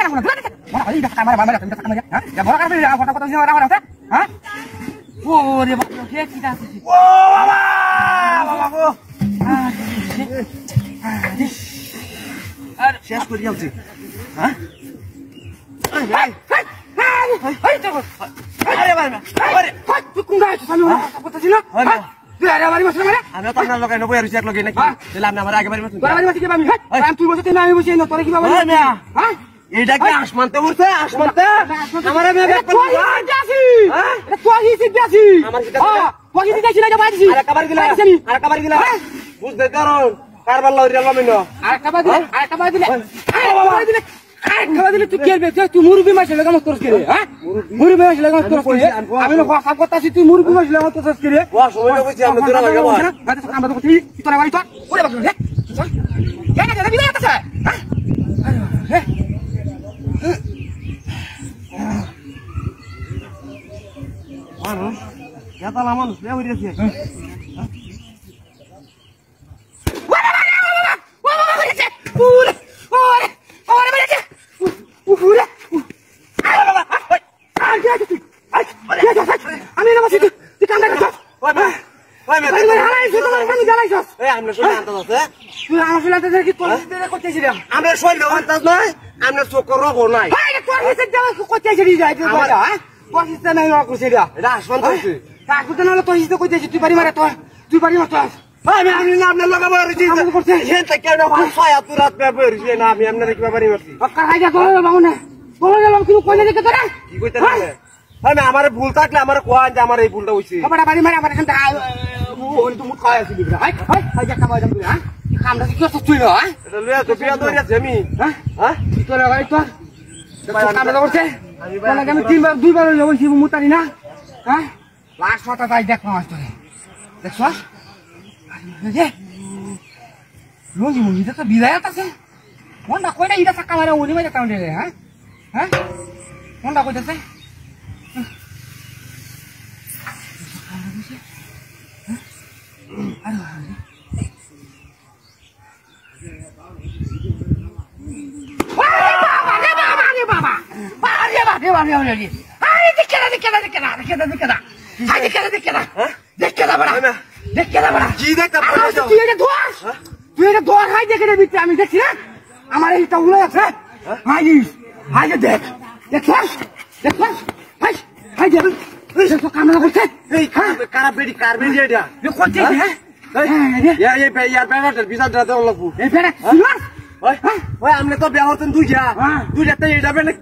না মনে হয় এটা কামারে বাবা এটা কামারে হ্যাঁ এ বড় কামারে কথা কথা জিনা রাখা আছে হ্যাঁ ওরে বাবা কে কি আছে ও বাবা বাবা গো আর শেষ করে যাচ্ছি হ্যাঁ আরে বাবা আরে তুই কোন গায় তুই কথা ছিল তুই আরে বাড়ি বসে মানে আমি তো আপনার লগে নবই আর এক লগে নাকি তাহলে আপনি আমার আগে বাড়ি বসে বাড়ি বসে কি আমি আমি তুই বসে না আমি বসে না তোরে কি বাবা হ্যাঁ এটা কি আসমানতে উঠছে আসমানতে আমারে মেয়ে ব্যাক করলি যাসি হ্যাঁ এটা তুই সিদ্ধাসি আমার সিদ্ধা তুই সিদ্ধাসি না বাড়ি আরে কবার দিলা বুঝতে কারণ কারবার লরিয়া লমিনো আরে কবার দিলে আরে বাবা দিলে খাওয়া দিলে তুই খেলবে তুই মুরগি মাছ লাগাম করছ করে হ্যাঁ মুরগি মাছ লাগাম করছ করে আমি না কথা কথাছি তুই মুরগি মাছ লাগাম করছ করে ও সময় বলছি আমরা তোরা লাগাবো বাতে আমরা তো বলছি তোরা বাড়ি তো ওরে বাবা রে কেন কেন বিদায় আছে হ্যাঁ আরে এটা la মানুষ রে হইছে আমি না বসে তুই কাম করছ ওই মে হালাই শুধু আমি জ্বালাইছস এই আমরা শুনে আনতাছ তুই আমার শুনে আনতাছ কি তোর দিতে করতেছিলাম আমরা শৈল আনতাছ নয় আমরা চোখ রগো নাই এই তোর হিসে যাওয়া করতেছিস যাই তুই বড় হ্যাঁ তোর হিসে নাই রগো সেটা এটা আসমান কইছিস কাকু তো না তোর হিসে কইতেছিস তুই বাড়ি মারে তুই বাড়ি মারছ আমি আমি না আপনার লগে বাড়ি দিছি করতে হেন তে কেন ফায়া তুই রাত পে বেরিস না আমি আপনার কি বাড়ি মারছি কাকা রাইয়া তোর বাউনে তোর গেলাম কি কইলে দেখে তোরা কি কইতে লাগে আমি আমার ভুল থাকলে আমার কোয়া যে আমার এই ভুলটা হইছে বাবা বাড়ি মারে আমার এখানটা ওই তো মুখ খায় আছে দিবরা হাই হাই হাই যা কামাই দাম হ্যাঁ কি কামটা কি করছ তুই না হ্যাঁ এটা লইয়া তো বিয়া ধরিয়াছে আমি হ্যাঁ হ্যাঁ কি তোরা গাড়ি তো কামটা করছে আমি তিনবার দুইবার লইছি মুতারি না হ্যাঁ লাস্ট কথা তাই দেখ মাস তোরে দেখছস যে রোজি মুনি তো বিদায় আছে কোনটা কইটা ইটা টাকা মারা ওনি মাঝে কাউন্টে হ্যাঁ হ্যাঁ কোনটা কইতাছে আমি দেখছি না আমার এইটা উড়ে আছে দেখ কামনা করছে এই কারা বেড়ি কার বেড়ি এটা করছে হ্যাঁ এই বেড়াটার বিচার দাও লাগবো এই বেড়া ওই আমনে তো বিয়া হতেন দুইটা তো এটা বেড়া